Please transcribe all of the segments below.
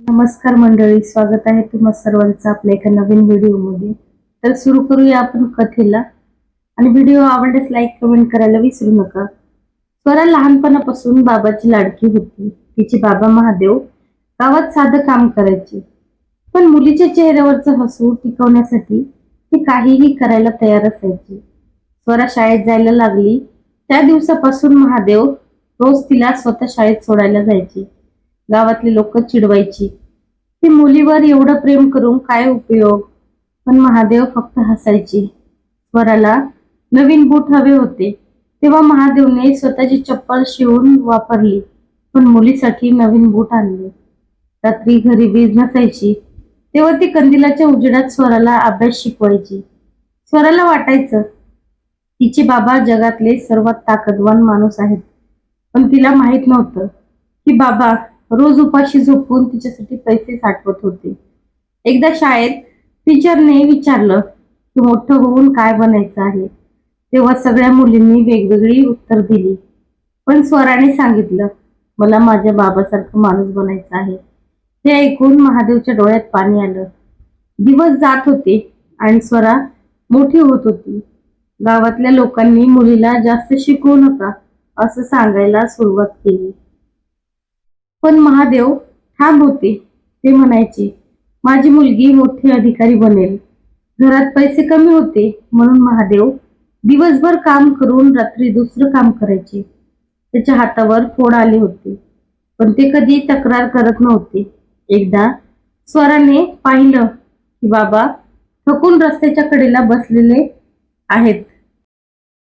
नमस्कार मंडळी, स्वागत आहे तुम्हा सर्वांचं आपल्या एका नवीन व्हिडिओमध्ये. तर सुरू करूया आपण कथेला. आणि व्हिडिओ आवडल्यास लाईक कमेंट करायला विसरू नका. स्वरा लहानपणापासून बाबाची लाडकी होती. तिचे बाबा महादेव गावात साधं काम करायचे, पण मुलीच्या चेहऱ्यावरचं हसू टिकवण्यासाठी ती काहीही करायला तयार असायची. स्वरा शाळेत जायला लागली त्या दिवसापासून महादेव रोज तिला स्वतः शाळेत सोडायला जायचे. गावातली लोक चिडवायची, ती मुलीवर एवढं प्रेम करून काय उपयोग. पण महादेव फक्त हसायचे. स्वराला नवीन बूट हवे होते तेव्हा महादेवने स्वतःची चप्पल शिवून वापरली, पण मुलीसाठी नवीन बूट आणले. रात्री घरी वीज नसायची तेव्हा ती कंदिलाच्या उजेडात स्वराला अभ्यास शिकवायची. स्वराला वाटायचं तिचे बाबा जगातले सर्वात ताकदवान माणूस आहेत, पण तिला माहित नव्हतं की बाबा रोज उपाशी झोपून तिच्यासाठी पैसे साठवत होते. एकदा शाळेत टीचरने विचारलं की मोठं होऊन काय बनायचं आहे, तेव्हा सगळ्या मुलींनी वेगवेगळी उत्तर दिली. पण स्वराने सांगितलं, मला माझ्या बाबासारखं माणूस बनायचं आहे. हे ऐकून महादेवच्या डोळ्यात पाणी आलं. दिवस जात होते आणि स्वरा मोठी होत होती. गावातल्या लोकांनी मुलीला जास्त शिकवू नका असं सांगायला सुरुवात केली. पण महादेव ठाम होते. ते म्हणायचे, माझी मुलगी मोठी अधिकारी बनेल. घरात पैसे कमी होते म्हणून महादेव दिवसभर काम करून रात्री दुसरं काम करायचे. त्याच्या हातावर फोड आले होते, पण ते कधी तक्रार करत नव्हते. एकदा स्वराने पाहिलं की बाबा थकून रस्त्याच्या कडेला बसलेले आहेत.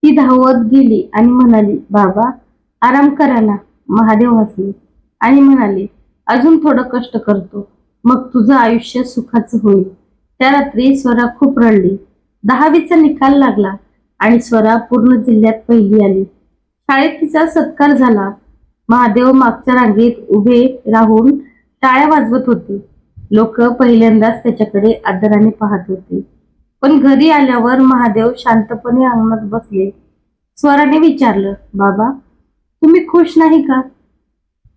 ती धावत गेली आणि म्हणाली, बाबा आराम करा ना. महादेव हसले आणि म्हणाले, अजून थोडं कष्ट करतो, मग तुझं आयुष्य सुखाचं होईल. त्या रात्री स्वरा खूप रडली. 10वीचा निकाल लागला आणि स्वरा पूर्ण जिल्ह्यात पहिली आली. शाळेत तिचा सत्कार झाला. महादेव मागच्या रांगेत उभे राहून टाळ्या वाजवत होते. लोक पहिल्यांदाच त्याच्याकडे आदराने पाहत होते. पण घरी आल्यावर महादेव शांतपणे अंगणात बसले. स्वराने विचारलं, बाबा तुम्ही खुश नाही का?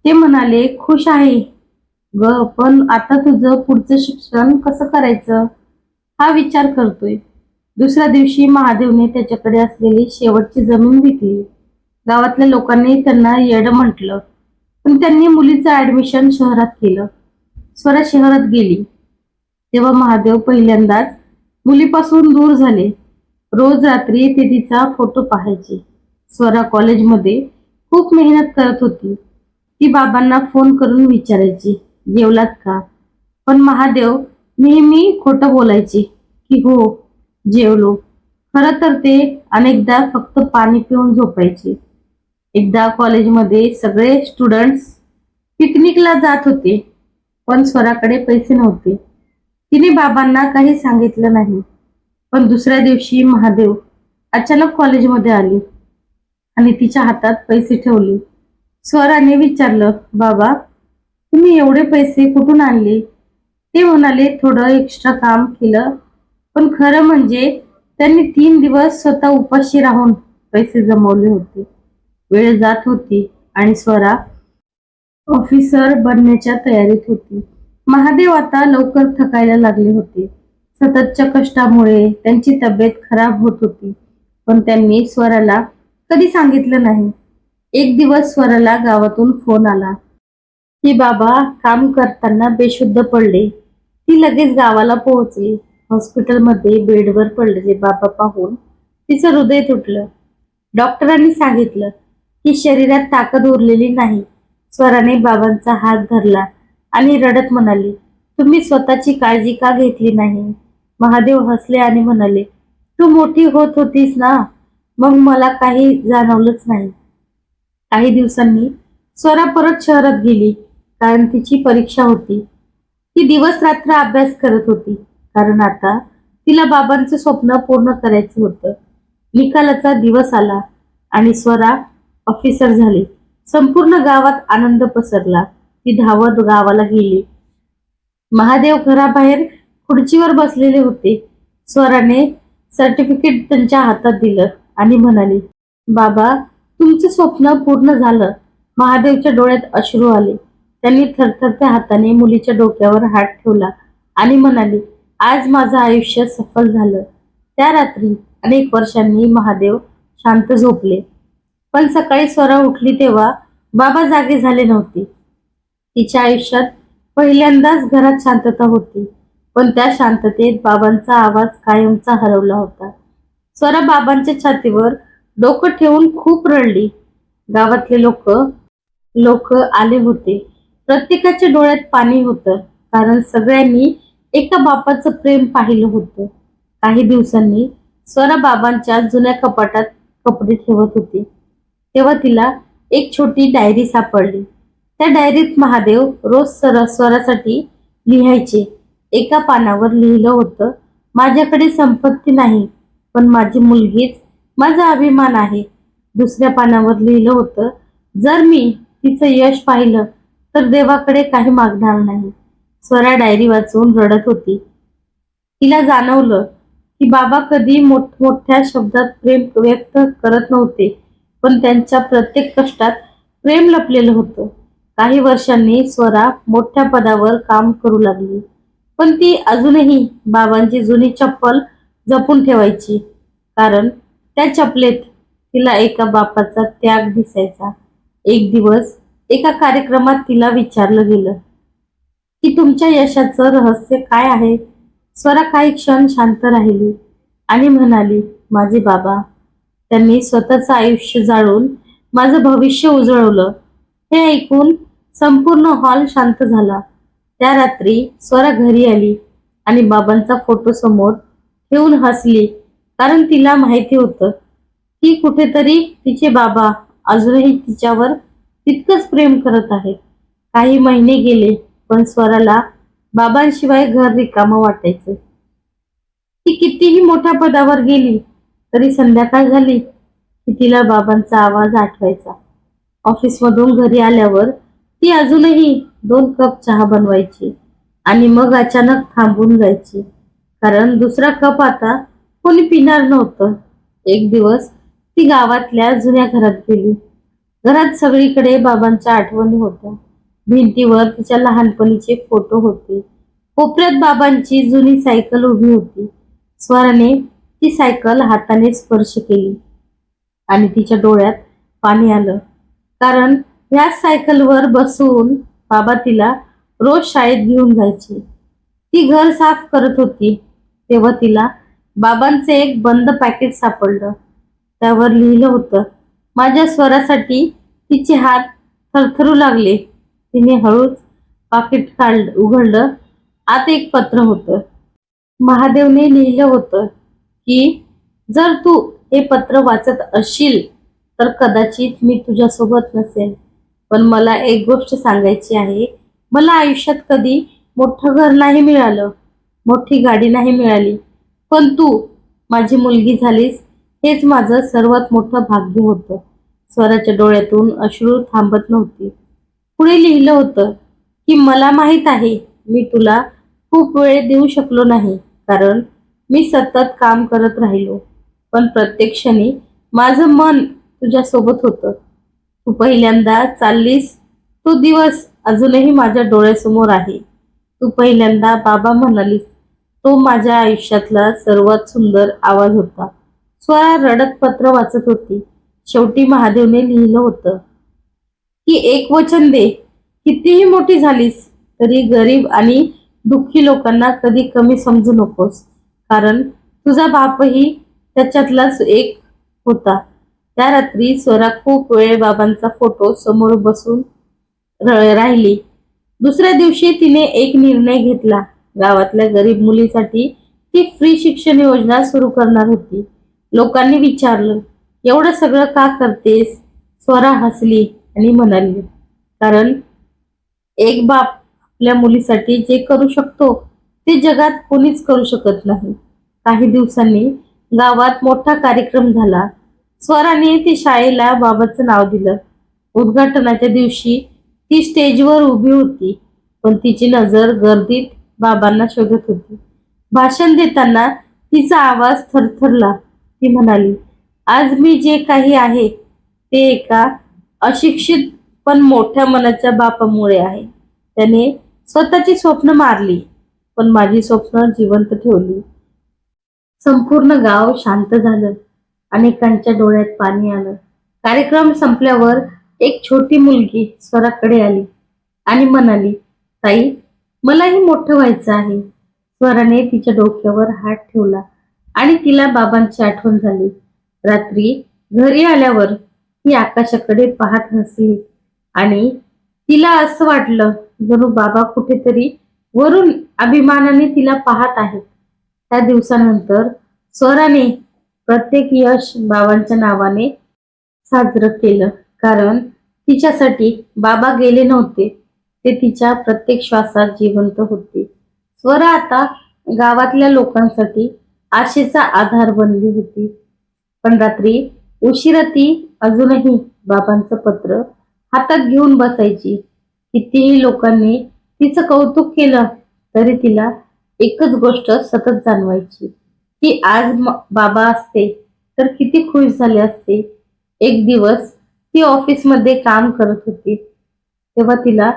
ते म्हणाले, खुश आहे ग, पण आता तुझं पुढचं शिक्षण कसं करायचं हा विचार करतोय. दुसऱ्या दिवशी महादेवने त्याच्याकडे असलेली शेवटची जमीन विकली. गावातल्या लोकांनी त्यांना येडं म्हटलं, पण त्यांनी मुलीचं ऍडमिशन शहरात केलं. स्वरा शहरात गेली तेव्हा महादेव पहिल्यांदाच मुलीपासून दूर झाले. रोज रात्री ते तिचा फोटो पाहायचे. स्वरा कॉलेजमध्ये खूप मेहनत करत होती. ती बाबांना फोन करून विचारायची, जेवलात का? पण महादेव नेहमी खोटं बोलायचे की हो जेवलो. खरं तर ते अनेकदा फक्त पाणी पिऊन झोपायचे. एकदा कॉलेजमध्ये सगळे स्टुडंट्स पिकनिकला जात होते, पण स्वराकडे पैसे नव्हते. तिने बाबांना काही सांगितलं नाही. पण दुसऱ्या दिवशी महादेव अचानक कॉलेजमध्ये आले आणि तिच्या हातात पैसे ठेवले. स्वराने विचारलं, बाबा तुम्ही एवढे पैसे कुठून आणले? ते म्हणाले, थोडं एक्स्ट्रा काम केलं. पण खरं म्हणजे त्यांनी 3 दिवस स्वतः उपाशी राहून पैसे जमवले होते. वेळ जात होती आणि स्वरा ऑफिसर बनण्याच्या तयारीत होती. महादेव आता लवकर थकायला लागले होते. सततच्या कष्टामुळे त्यांची तब्येत खराब होत होती, पण त्यांनी स्वराला कधी सांगितलं नाही. एक दिवस स्वराला गावातून फोन आला की बाबा काम करताना बेशुद्ध पडले. ती लगेच गावाला पोहोचली. हॉस्पिटलमध्ये बेडवर पडलेले बाबा पाहून तिचं हृदय तुटलं. डॉक्टरांनी सांगितलं की शरीरात ताकद उरलेली नाही. स्वराने बाबांचा हात धरला आणि रडत म्हणाली, तुम्ही स्वतःची काळजी का घेतली नाही? महादेव हसले आणि म्हणाले, तू मोठी होत होतीस ना, मग मला काही जाणवलंच नाही. काही दिवसांनी स्वरा परत शहरात गेली, कारण तिची परीक्षा होती. ती दिवस रात्र अभ्यास करत होती, कारण आता तिला बाबांचं स्वप्न पूर्ण करायचं होतं. निकालाचा दिवस आला आणि स्वरा ऑफिसर झाली. संपूर्ण गावात आनंद पसरला. ती धावत गावाला गेली. महादेव घराबाहेर खुर्चीवर बसलेले होते. स्वराने सर्टिफिकेट त्यांच्या हातात दिलं आणि म्हणाली, बाबा तुमचं स्वप्न पूर्ण झालं. महादेवच्या डोळ्यात अश्रू आले. त्यांनी थरथरत्या हाताने मुलीच्या डोक्यावर हात ठेवला आणि म्हणाली, आज माझं आयुष्य सफल झालं. त्या रात्री अनेक वर्षांनी महादेव शांत झोपले. पण सकाळी स्वरा उठली तेव्हा बाबा जागे झाले नव्हते. तिच्या आयुष्यात पहिल्यांदाच घरात शांतता होती, पण त्या शांततेत बाबांचा आवाज कायमचा हरवला होता. स्वरा बाबांच्या छातीवर डोकं ठेवून खूप रडली. गावातले लोक लोक आले होते. प्रत्येकाच्या डोळ्यात पाणी होतं, कारण सगळ्यांनी एका बापाचं प्रेम पाहिलं होतं. काही दिवसांनी स्वरा बाबांच्या जुन्या कपाटात कपडे ठेवत होती, तेव्हा तिला एक छोटी डायरी सापडली. त्या डायरीत महादेव रोज स्वरासाठी लिहायचे. एका पानावर लिहिलं होतं, माझ्याकडे संपत्ती नाही, पण माझी मुलगीच माझा अभिमान आहे. दुसऱ्या पानावर लिहिलं होतं, जर मी तिचं यश पाहिलं तर देवाकडे काही मागणार नाही. स्वरा डायरी वाचून रडत होती. तिला जाणवलं की बाबा कधी मोठमोठ्या शब्दात प्रेम व्यक्त करत नव्हते, पण त्यांच्या प्रत्येक कष्टात प्रेम लपलेलं होतं. काही वर्षांनी स्वरा मोठ्या पदावर काम करू लागली, पण ती अजूनही बाबांची जुनी चप्पल जपून ठेवायची, कारण त्या चपलेत तिला एका बापाचा त्याग दिसायचा. एक दिवस एका कार्यक्रमात तिला विचारलं गेलं की तुमच्या यशाचं रहस्य काय आहे. स्वरा काही क्षण शांत राहिली आणि म्हणाली, माझे बाबा. त्यांनी स्वतःचं आयुष्य जाळून माझं भविष्य उजळवलं. हे ऐकून संपूर्ण हॉल शांत झाला. त्या रात्री स्वरा घरी आली आणि बाबांचा फोटो समोर ठेवून हसली, कारण तिला माहिती होतं की कुठेतरी तिचे बाबा अजूनही तिच्यावर तितकंच प्रेम करत आहेत. काही महिने गेले, पण स्वराला बाबांशिवाय घर रिकामं वाटायचं. ती कितीही मोठ्या पदावर गेली तरी संध्याकाळ झाली की तिला बाबांचा आवाज आठवायचा. ऑफिसमधून घरी आल्यावर ती अजूनही 2 कप चहा बनवायची आणि मग अचानक थांबून जायची, कारण दुसरा कप आता कोणी पिणार नव्हतं. एक दिवस ती गावातल्या जुन्या घरात गेली. घरात सगळीकडे बाबांच्या आठवणी होत्या. भिंतीवर तिच्या लहानपणीचे फोटो होते. कोपऱ्यात बाबांची जुनी सायकल उभी होती. स्वराने ती सायकल हाताने स्पर्श केली आणि तिच्या डोळ्यात पाणी आलं, कारण ह्याच सायकलवर बसून बाबा तिला रोज शाळेत घेऊन जायचे. ती घर साफ करत होती तेव्हा तिला बाबांचे एक बंद पॅकेट सापडलं. त्यावर लिहिलं होतं, माझ्या स्वरासाठी. तिचे हात थरथरू लागले. तिने हळूच पाकिट उघडलं. आत एक पत्र होतं. महादेवने लिहिलं होतं की जर तू हे पत्र वाचत असशील तर कदाचित मी तुझ्यासोबत नसेल, पण मला एक गोष्ट सांगायची आहे. मला आयुष्यात कधी मोठं घर नाही मिळालं, मोठी गाडी नाही मिळाली, पण तू माझी मुलगी झालीस, हेच माझं सर्वात मोठं भाग्य होतं. स्वराच्या डोळ्यातून अश्रू थांबत नव्हती. पुढे लिहिलं होतं की मला माहित आहे मी तुला खूप वेळ देऊ शकलो नाही, कारण मी सतत काम करत राहिलो, पण प्रत्येक क्षणी माझं मन तुझ्यासोबत होतं. तू पहिल्यांदा चाललीस तो दिवस अजूनही माझ्या डोळ्यासमोर आहे. तू पहिल्यांदा बाबा म्हणालीस, तो माझ्या आयुष्यातला सर्वात सुंदर आवाज होता. स्वरा रडत पत्र वाचत होती. शेवटी महादेवने लिहिलं होतं की एक वचन दे, कितीही मोठी झालीस तरी गरीब आणि दुःखी लोकांना कधी कमी समजू नकोस, कारण तुझा बापही त्याच्यातलाच एक होता. त्या रात्री स्वरा खूप वेळ बाबांचा फोटो समोर बसून राहिली. दुसऱ्या दिवशी तिने एक निर्णय घेतला. गावातल्या गरीब मुलीसाठी ती फ्री शिक्षण योजना सुरू करणार होती. लोकांनी विचारलं, एवढं सगळं का करतेस? स्वरा हसली आणि म्हणाली, कारण एक बाप आपल्या मुलीसाठी जे करू शकतो ते जगात कोणीच करू शकत नाही. काही दिवसांनी गावात मोठा कार्यक्रम झाला. स्वराने ती शाळेला बाबाचं नाव दिलं. उद्घाटनाच्या दिवशी ती स्टेजवर उभी होती, पण तिची नजर गर्दीत बाबांना शोधत होती. भाषण देताना तिचा आवाज थरथरला. ती म्हणाली, आज मी जे काही आहे ते एका अशिक्षित पण मोठ्या मनाच्या बापामुळे आहे. त्याने स्वतःची स्वप्न मारली, पण माझी स्वप्न जिवंत ठेवली. संपूर्ण गाव शांत झालं. अनेकांच्या डोळ्यात पाणी आलं. कार्यक्रम संपल्यावर एक छोटी मुलगी स्वराकडे आली आणि म्हणाली, ताई, मलाही मोठं व्हायचं आहे. स्वराने तिच्या डोक्यावर हात ठेवला आणि तिला बाबांची आठवण झाली. रात्री घरी आल्यावर ती आकाशाकडे पाहत हसली आणि तिला असं वाटलं जणू बाबा कुठेतरी वरून अभिमानाने तिला पाहत आहेत. त्या दिवसानंतर स्वराने प्रत्येक यश बाबांच्या नावाने साजरं केलं, कारण तिच्यासाठी बाबा गेले नव्हते, ते तिच्या प्रत्येक श्वासात जिवंत होते. स्वरा आता गावातल्या लोकांसाठी आशेचा आधार बनली होती. पण रात्री उशिरा ती अजूनही बाबांचं पत्र हातात घेऊन बसायची. कितीही लोकांनी तिचं कौतुक केलं तरी तिला एकच गोष्ट सतत जाणवायची की आज बाबा असते तर किती खुश झाले असते. एक दिवस ती ऑफिसमध्ये काम करत होती, तेव्हा तिला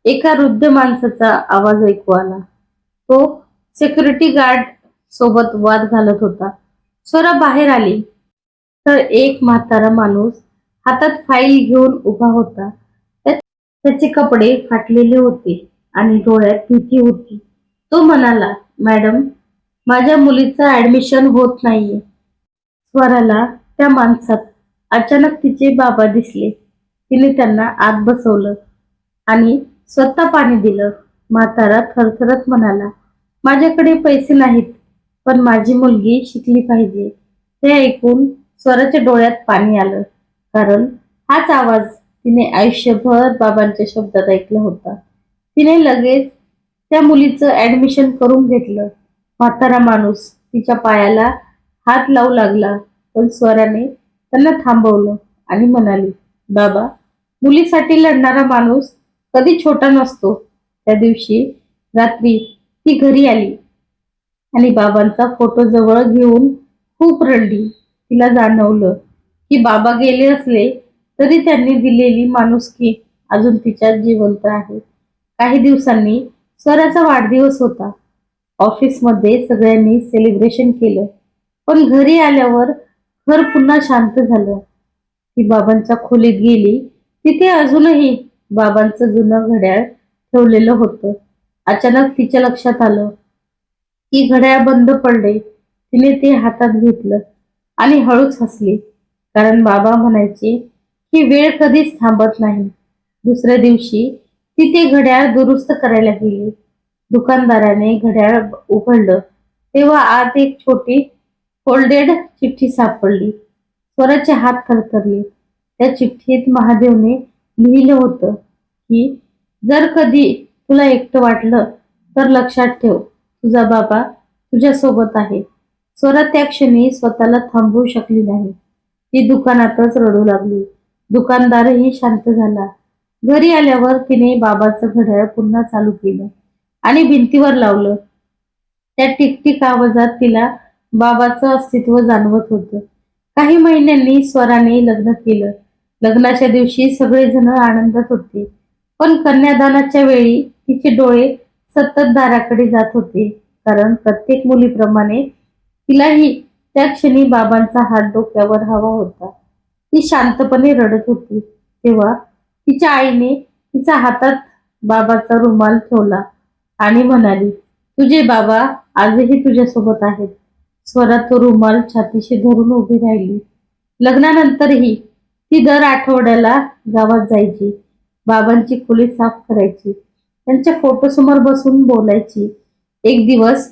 एका वृद्ध माणसाचा आवाज ऐकू आला. तो सिक्युरिटी गार्ड सोबत वाद घालत होता. स्वरा बाहेर आली तर एक म्हातारा माणूस हातात फाईल घेऊन उभा होता. त्याचे कपडे फाटलेले होते आणि डोळ्यात भीती होती. तो म्हणाला, मॅडम, माझ्या मुलीचं ऍडमिशन होत नाहीये. स्वराला त्या माणसात अचानक तिचे बाबा दिसले. तिने त्यांना आत बसवलं आणि स्वतः पाणी दिलं. म्हातारा थरथरत म्हणाला, माझ्याकडे पैसे नाहीत, पण माझी मुलगी शिकली पाहिजे. ते ऐकून स्वराच्या डोळ्यात पाणी आलं, कारण हाच आवाज तिने आयुष्यभर बाबांच्या शब्दात ऐकला होता. तिने लगेच त्या मुलीचं ऍडमिशन करून घेतलं. म्हातारा माणूस तिच्या पायाला हात लावू लागला, पण स्वराने त्यांना थांबवलं आणि म्हणाली, बाबा, मुलीसाठी लढणारा माणूस कधी छोटा नसतो. त्या दिवशी रात्री ती घरी आली आणि बाबांचा फोटो जवळ घेऊन खूप रडली. तिला जाणवलं की बाबा गेले असले तरी त्यांनी दिलेली माणुसकी अजून तिच्यात जिवंत आहे. काही दिवसांनी स्वराचा वाढदिवस होता. ऑफिसमध्ये सगळ्यांनी सेलिब्रेशन केलं, पण घरी आल्यावर घर पुन्हा शांत झालं. ती बाबांच्या खोलीत गेली. तिथे अजूनही बाबांचं जुनं घड्याळ ठेवलेलं होतं. अचानक तिच्या लक्षात आलं की घड्याळ बंद पडले. तिने ते हातात घेतलं आणि हळूच हसली, कारण बाबा म्हणायचे की वेळ कधीच थांबत नाही. दुसऱ्या दिवशी ती ते घड्याळ दुरुस्त करायला गेली. दुकानदाराने घड्याळ उघडलं तेव्हा आत एक छोटी फोल्डेड चिठ्ठी सापडली. स्वराचे हात थरथरले. त्या चिठ्ठीत महादेवने लिहिलं होतं की जर कधी तुला एकटं वाटलं तर लक्षात ठेव, तुझा बाबा तुझ्या सोबत आहे. स्वरा त्या क्षणी स्वतःला थांबवू शकली नाही. ती दुकानातच रडू लागली. दुकानदारही शांत झाला. घरी आल्यावर तिने बाबाचं घड्याळ पुन्हा चालू केलं आणि भिंतीवर लावलं. त्या टिकटिक आवाजात तिला बाबाचं अस्तित्व जाणवत होतं. काही महिन्यांनी स्वराने लग्न केलं. लग्नाच्या दिवशी सगळेजण आनंदात होते, पण कन्यादानाच्या वेळी तिचे डोळे सतत दाराकडे जात होते, कारण प्रत्येक मुलीप्रमाणे तिलाही त्या क्षणी बाबांचा हात डोक्यावर हवा होता. ती शांतपणे रडत होती तेव्हा तिच्या आईने तिच्या हातात बाबाचा रुमाल ठेवला आणि म्हणाली, तुझे बाबा आजही तुझ्यासोबत आहेत. स्वरा तो रुमाल छातीशी धरून उभी राहिली. लग्नानंतरही ती दर आठवड्याला गावात जायची. बाबांची खोली साफ करायची. त्यांच्या फोटोसमोर बसून बोलायची. एक दिवस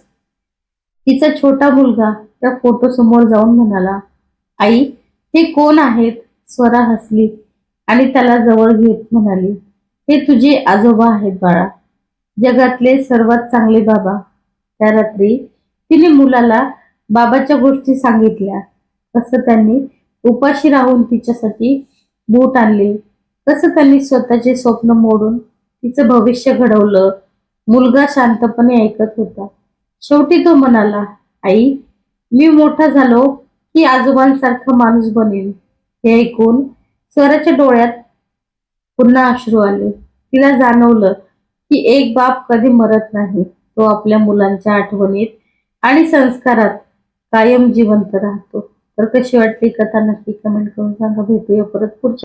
तिचा छोटा मुलगा त्या फोटोसमोर जाऊन म्हणाला, आई, हे कोण आहेत? स्वरा हसली आणि त्याला जवळ घेत म्हणाली, हे तुझे आजोबा आहेत बाळा, जगातले सर्वात चांगले बाबा. त्या रात्री तिने मुलाला बाबाच्या गोष्टी सांगितल्या. कसं त्यांनी उपाशी राहून तिच्यासाठी बूट आणले, कसं त्यांनी स्वतःचे स्वप्न मोडून तिचं भविष्य घडवलं. मुलगा शांतपणे ऐकत होता. शेवटी तो म्हणाला, आई, मी मोठा झालो की आजोबांसारखा माणूस बनेन. हे ऐकून स्वराच्या डोळ्यात पुन्हा अश्रू आले. तिला जाणवलं की एक बाप कधी मरत नाही, तो आपल्या मुलांच्या आठवणीत आणि संस्कारात कायम जिवंत राहतो. तर कशी वाटली कथा नक्की कमेंट करून सांगा. भेटूया परत पुढच्या